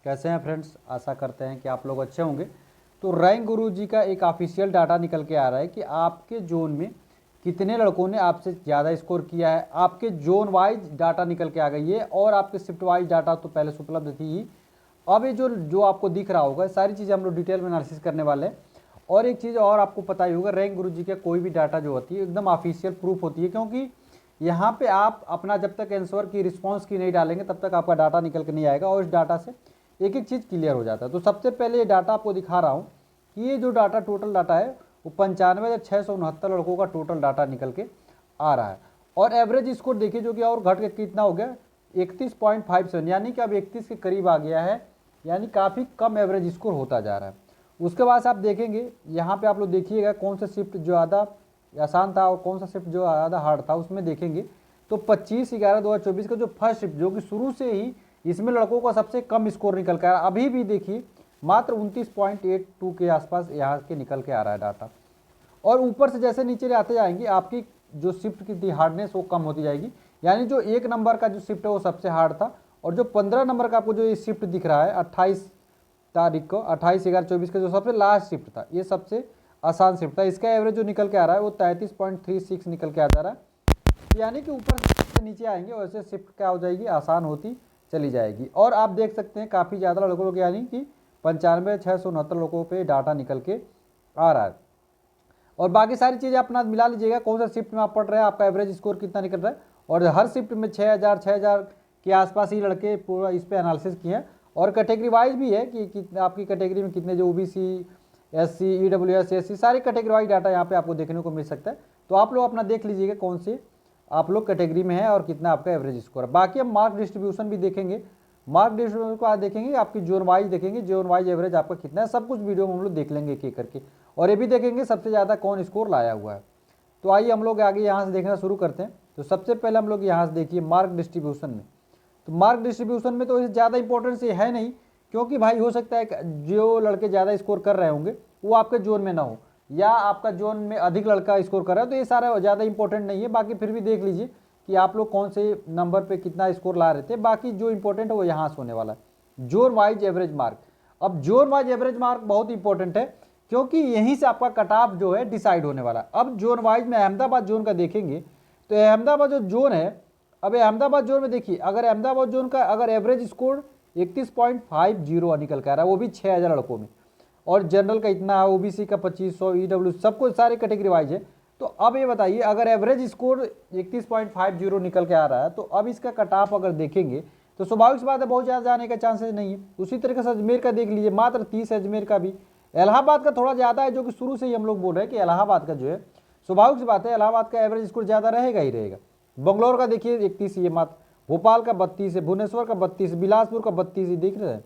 कैसे हैं फ्रेंड्स? आशा करते हैं कि आप लोग अच्छे होंगे। तो रैंक गुरुजी का एक ऑफिशियल डाटा निकल के आ रहा है कि आपके जोन में कितने लड़कों ने आपसे ज़्यादा स्कोर किया है। आपके जोन वाइज डाटा निकल के आ गई है और आपके शिफ्ट वाइज डाटा तो पहले से उपलब्ध थी ही। अब ये जो आपको दिख रहा होगा, सारी चीज़ें हम लोग डिटेल में एनालिसिस करने वाले हैं। और एक चीज़ और आपको पता ही होगा, रैंक गुरुजी का कोई भी डाटा जो होती है एकदम ऑफिशियल प्रूफ होती है, क्योंकि यहाँ पे आप अपना जब तक आंसर की रिस्पॉन्स की नहीं डालेंगे तब तक आपका डाटा निकल के नहीं आएगा और इस डाटा से एक एक चीज़ क्लियर हो जाता है। तो सबसे पहले ये डाटा आपको दिखा रहा हूँ कि ये जो डाटा टोटल डाटा है वो 95,669 लड़कों का टोटल डाटा निकल के आ रहा है। और एवरेज स्कोर देखिए जो कि और घट के कितना हो गया, 31.57, यानी कि अब 31 के करीब आ गया है, यानी काफ़ी कम एवरेज स्कोर होता जा रहा है। उसके बाद आप देखेंगे यहाँ पे आप लोग देखिएगा कौन सा शिफ्ट जो ज़्यादा आसान था और कौन सा शिफ्ट जो ज़्यादा हार्ड था, उसमें देखेंगे तो 25/11/2024 का जो फर्स्ट शिफ्ट जो कि शुरू से ही इसमें लड़कों का सबसे कम स्कोर निकल के आ रहा है। अभी भी देखिए मात्र 29.82 के आसपास यहाँ के निकल के आ रहा है डाटा। और ऊपर से जैसे नीचे आते जाएंगे आपकी जो शिफ्ट की थी हार्डनेस वो कम होती जाएगी, यानी जो 1 नंबर का जो शिफ्ट है वो सबसे हार्ड था और जो 15 नंबर का आपको जो ये शिफ्ट दिख रहा है 28 तारीख को 28/11/24 का जो सबसे लास्ट शिफ्ट था, ये सबसे आसान शिफ्ट था। इसका एवरेज जो निकल के आ रहा है वो 33.36 निकल के आ जा रहा है, यानी कि ऊपर से नीचे आएंगे वैसे शिफ्ट क्या हो जाएगी, आसान होती चली जाएगी। और आप देख सकते हैं काफ़ी ज़्यादा लड़कों के, यानी कि 95,669 लोगों पे डाटा निकल के आ रहा है। और बाकी सारी चीज़ें अपना मिला लीजिएगा, कौन सा शिफ्ट में आप पढ़ रहे हैं, आपका एवरेज स्कोर कितना निकल रहा है। और हर शिफ्ट में 6,000 के आसपास ही लड़के पूरा इस पर एनालिसिस किए हैं। और कैटेगरी वाइज भी है कि आपकी कैटेगरी में कितने, जो OBC, SC, EWS, SC सारी कैटेगरी वाइज डाटा यहाँ पे आपको देखने को मिल सकता है। तो आप लोग अपना देख लीजिएगा कौन से आप लोग कैटेगरी में है और कितना आपका एवरेज स्कोर है। बाकी हम मार्क डिस्ट्रीब्यूशन भी देखेंगे, मार्क डिस्ट्रीब्यूशन को आज देखेंगे, आपकी जोन वाइज देखेंगे, जोन वाइज एवरेज आपका कितना है, सब कुछ वीडियो में हम लोग देख लेंगे एक एक करके। और ये भी देखेंगे सबसे ज़्यादा कौन स्कोर लाया हुआ है। तो आइए हम लोग आगे यहाँ से देखना शुरू करते हैं। तो सबसे पहले हम लोग यहाँ से देखिए मार्क डिस्ट्रीब्यूशन में। तो मार्क डिस्ट्रीब्यूशन में तो ज़्यादा इंपॉर्टेंस ये है नहीं, क्योंकि भाई हो सकता है जो लड़के ज़्यादा स्कोर कर रहे होंगे वो आपके जोन में ना हो, या आपका जोन में अधिक लड़का स्कोर कर रहा है, तो ये सारा ज़्यादा इंपॉर्टेंट नहीं है। बाकी फिर भी देख लीजिए कि आप लोग कौन से नंबर पे कितना स्कोर ला रहे थे। बाकी जो इंपॉर्टेंट है वो यहाँ से होने वाला है, जोन वाइज एवरेज मार्क। अब जोन वाइज एवरेज मार्क बहुत इंपॉर्टेंट है, क्योंकि यहीं से आपका कट ऑफ जो है डिसाइड होने वाला है। अब जोन वाइज में अहमदाबाद जोन का देखेंगे तो अहमदाबाद जो जोन है, अब अहमदाबाद जोन में देखिए अगर अहमदाबाद जोन का अगर एवरेज स्कोर 31.50 निकल कर आ रहा है, वो भी 6,000 लड़कों में, और जनरल का इतना, OBC का 2500, EW सबको सारे कैटेगरी वाइज है। तो अब ये बताइए अगर एवरेज स्कोर 31.50 निकल के आ रहा है, तो अब इसका कट ऑफ अगर देखेंगे तो स्वाभाविक सी बात है बहुत ज़्यादा जाने का चांसेस नहीं है। उसी तरीके से अजमेर का देख लीजिए, मात्र 30 है अजमेर का भी। इलाहाबाद का थोड़ा ज़्यादा है, जो कि शुरू से ही हम लोग बोल रहे हैं कि इलाहाबाद का जो है स्वाभाविक सी बात है इलाहाबाद का एवरेज स्कोर ज़्यादा रहेगा ही रहेगा। बंगलौर का देखिए 31 ये मात्र, भोपाल का 32 है, भुवनेश्वर का 32, बिलासपुर का 32 दिख रहा है,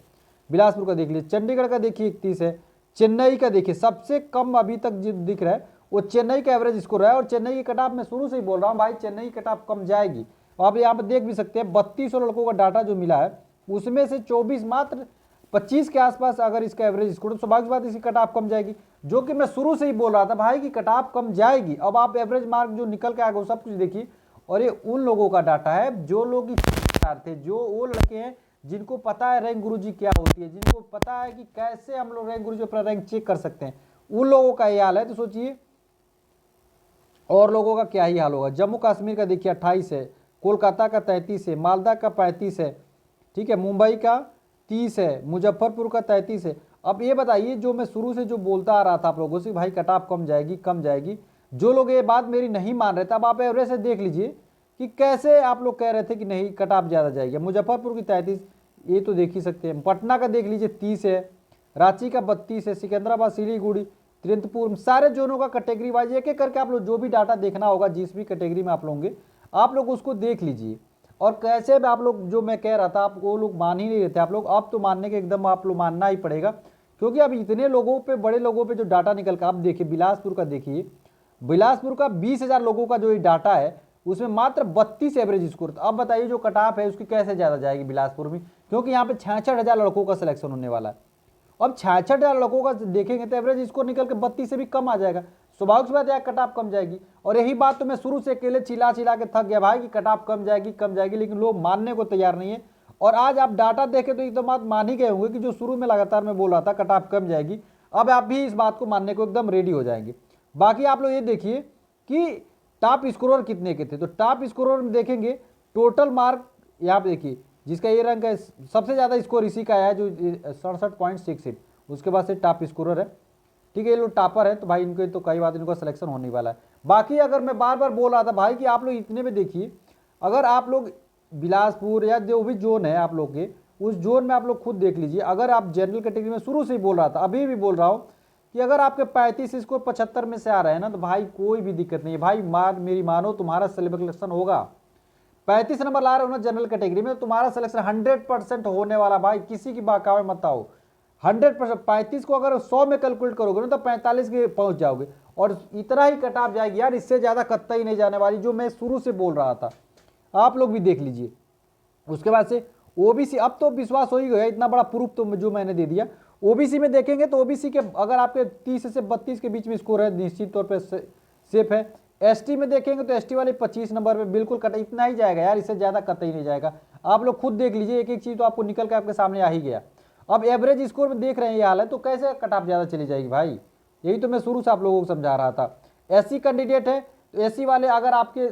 बिलासपुर का देख लीजिए, चंडीगढ़ का देखिए 31 है, चेन्नई का देखिए सबसे कम अभी तक जो दिख रहा है वो चेन्नई का एवरेज स्कोर है। और चेन्नई की कट ऑफ मैं शुरू से ही बोल रहा हूँ भाई, चेन्नई की कट ऑफ कम जाएगी। आप यहाँ पर देख भी सकते हैं 3200 लड़कों का डाटा जो मिला है, उसमें से 24 मात्र 25 के आसपास अगर इसका एवरेज स्कोर, तो स्वाभाविक बात इसकी कट ऑफ कम जाएगी, जो कि मैं शुरू से ही बोल रहा था भाई कि कट ऑफ कम जाएगी। अब आप एवरेज मार्क जो निकल के आएगा वो सब कुछ देखिए। और ये उन लोगों का डाटा है जो लोग थे, जो वो लड़के हैं जिनको पता है रैंक गुरुजी क्या होती है, जिनको पता है कि कैसे हम लोग रैंक गुरुजी अपना रैंक चेक कर सकते हैं, उन लोगों का ये हाल है। तो सोचिए और लोगों का क्या ही हाल होगा। जम्मू कश्मीर का देखिए 28 है, कोलकाता का 33 है, मालदा का 35 है, ठीक है, मुंबई का 30 है, मुजफ्फरपुर का 33 है। अब ये बताइए जो मैं शुरू से जो बोलता आ रहा था आप लोगों से भाई कट ऑफ कम जाएगी कम जाएगी, जो लोग ये बात मेरी नहीं मान रहे थे, अब आप एवरेज से देख लीजिए कि कैसे आप लोग कह रहे थे कि नहीं कट ऑफ ज़्यादा जाएगी। मुजफ्फरपुर की 33 ये तो देख ही सकते हैं, पटना का देख लीजिए 30 है, रांची का 32 है, सिकंदराबाद, सिलीगुड़ी, तिरुवनंतपुरम, सारे जोनों का कैटेगरी वाइज एक एक करके आप लोग जो भी डाटा देखना होगा जिस भी कैटेगरी में आप लोगे आप लोग उसको देख लीजिए। और कैसे भी आप लोग जो मैं कह रहा था आप वो लोग मान ही नहीं रहे थे, आप लोग अब तो मानने के एकदम आप लोग मानना ही पड़ेगा, क्योंकि अब इतने लोगों पे बड़े लोगों पे जो डाटा निकल कर आप देखिए, बिलासपुर का देखिए, बिलासपुर का 20,000 लोगों का जो ये डाटा है उसमें मात्र 32 एवरेज स्कोर। अब बताइए जो कट ऑफ है उसकी कैसे ज़्यादा जाएगी बिलासपुर में, क्योंकि यहाँ पे 66,000 लड़कों का सिलेक्शन होने वाला है। अब 66,000 लड़कों का देखेंगे तो एवरेज स्कोर निकल के 32 से भी कम आ जाएगा, स्वाभाविक सी बात है कट ऑफ कम जाएगी। और यही बात तो मैं शुरू से अकेले चिल्ला चिल्ला के थक गया भाई कि कट ऑफ कम जाएगी, लेकिन लोग मानने को तैयार नहीं है। और आज आप डाटा देखें तो एकदम बात मान ही गए होंगे कि जो शुरू में लगातार मैं बोल रहा था कट ऑफ कम जाएगी, अब आप भी इस बात को मानने को एकदम रेडी हो जाएंगे। बाकी आप लोग ये देखिए कि टॉप स्कोरर कितने के थे, तो टॉप स्कोरर में देखेंगे टोटल मार्क यहाँ पे देखिए, जिसका ये रैंक है सबसे ज़्यादा स्कोर इसी का आया जो 67.68, उसके बाद से टॉप स्कोरर है। ठीक है, ये लोग टॉपर है तो भाई इनके तो कई बात इनको सिलेक्शन होने वाला है। बाकी अगर मैं बार बार बोल रहा था भाई कि आप लोग इतने में देखिए, अगर आप लोग बिलासपुर या जो भी जोन है आप लोग के, उस जोन में आप लोग खुद देख लीजिए। अगर आप जनरल कैटेगरी में शुरू से ही बोल रहा था, अभी भी बोल रहा हूँ कि अगर आपके 35 स्कोर 75 में से आ रहे हैं ना, तो भाई कोई भी दिक्कत नहीं है भाई, मेरी मानो तुम्हारा सिलेक्शन होगा। 35 नंबर ला रहे हो ना जनरल कैटेगरी में, तो तुम्हारा सिलेक्शन 100% होने वाला भाई, किसी की बाकावे मत आओ। 100%, 35 को अगर 100 में कैलकुलेट करोगे ना तो 45 के पहुंच जाओगे, और इतना ही कट ऑफ जाएगी यार, इससे ज़्यादा कतई नहीं जाने वाली, जो मैं शुरू से बोल रहा था। आप लोग भी देख लीजिए। उसके बाद से ओबीसी, अब तो विश्वास हो ही गया, इतना बड़ा प्रूफ तो जो मैंने दे दिया। ओबीसी में देखेंगे तो ओबीसी के अगर आपके 30 से 32 के बीच में स्कोर है, निश्चित तौर पे सेफ है। एसटी में देखेंगे तो एसटी वाले 25 नंबर पे बिल्कुल कट, इतना ही जाएगा यार, इससे ज़्यादा कतई नहीं जाएगा। आप लोग खुद देख लीजिए, एक एक चीज़ तो आपको निकल के आपके सामने आ ही गया। अब एवरेज स्कोर में देख रहे हैं ये हाल है, तो कैसे कट ऑफ ज़्यादा चली जाएगी भाई, यही तो मैं शुरू से आप लोगों को समझा रहा था। एससी कैंडिडेट है तो एससी वाले अगर आपके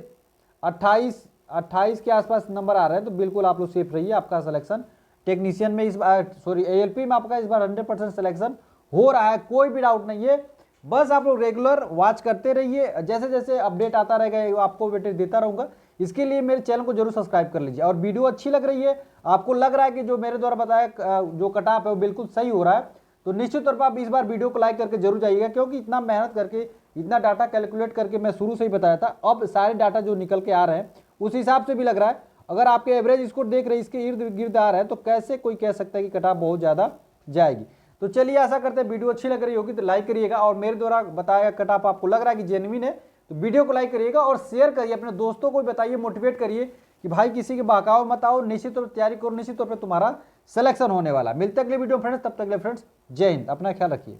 28 के आसपास नंबर आ रहे हैं तो बिल्कुल आप लोग सेफ रहिए, आपका सिलेक्शन टेक्नीशियन में इस बार, सॉरी एएलपी में आपका इस बार 100% सिलेक्शन हो रहा है, कोई भी डाउट नहीं है। बस आप लोग रेगुलर वॉच करते रहिए, जैसे जैसे अपडेट आता रहेगा आपको अपडेट देता रहूँगा। इसके लिए मेरे चैनल को जरूर सब्सक्राइब कर लीजिए। और वीडियो अच्छी लग रही है, आपको लग रहा है कि जो मेरे द्वारा बताया जो कट ऑफ है वो बिल्कुल सही हो रहा है, तो निश्चित तौर पर आप इस बार वीडियो को लाइक करके जरूर जाइएगा, क्योंकि इतना मेहनत करके इतना डाटा कैलकुलेट करके मैं शुरू से ही बताया था। अब सारे डाटा जो निकल के आ रहे हैं उस हिसाब से भी लग रहा है, अगर आपके एवरेज स्कोर देख रहे हैं इसके इर्द गिर्द आ रहा है, तो कैसे कोई कह सकता है कि कट ऑफ बहुत ज़्यादा जाएगी। तो चलिए, आशा करते हैं वीडियो अच्छी लग रही होगी तो लाइक करिएगा, और मेरे द्वारा बताया कट ऑफ आपको लग रहा है कि जेन्युइन है तो वीडियो को लाइक करिएगा और शेयर करिए, अपने दोस्तों को बताइए, मोटिवेट करिए कि भाई किसी के बहकाव मत आओ, निश्चित तौर पर तैयारी करो, निश्चित तौर पर तुम्हारा सिलेक्शन होने वाला। मिलते अगले वीडियो फ्रेंड्स, तब तक के लिए फ्रेंड्स जय हिंद, अपना ख्याल रखिए।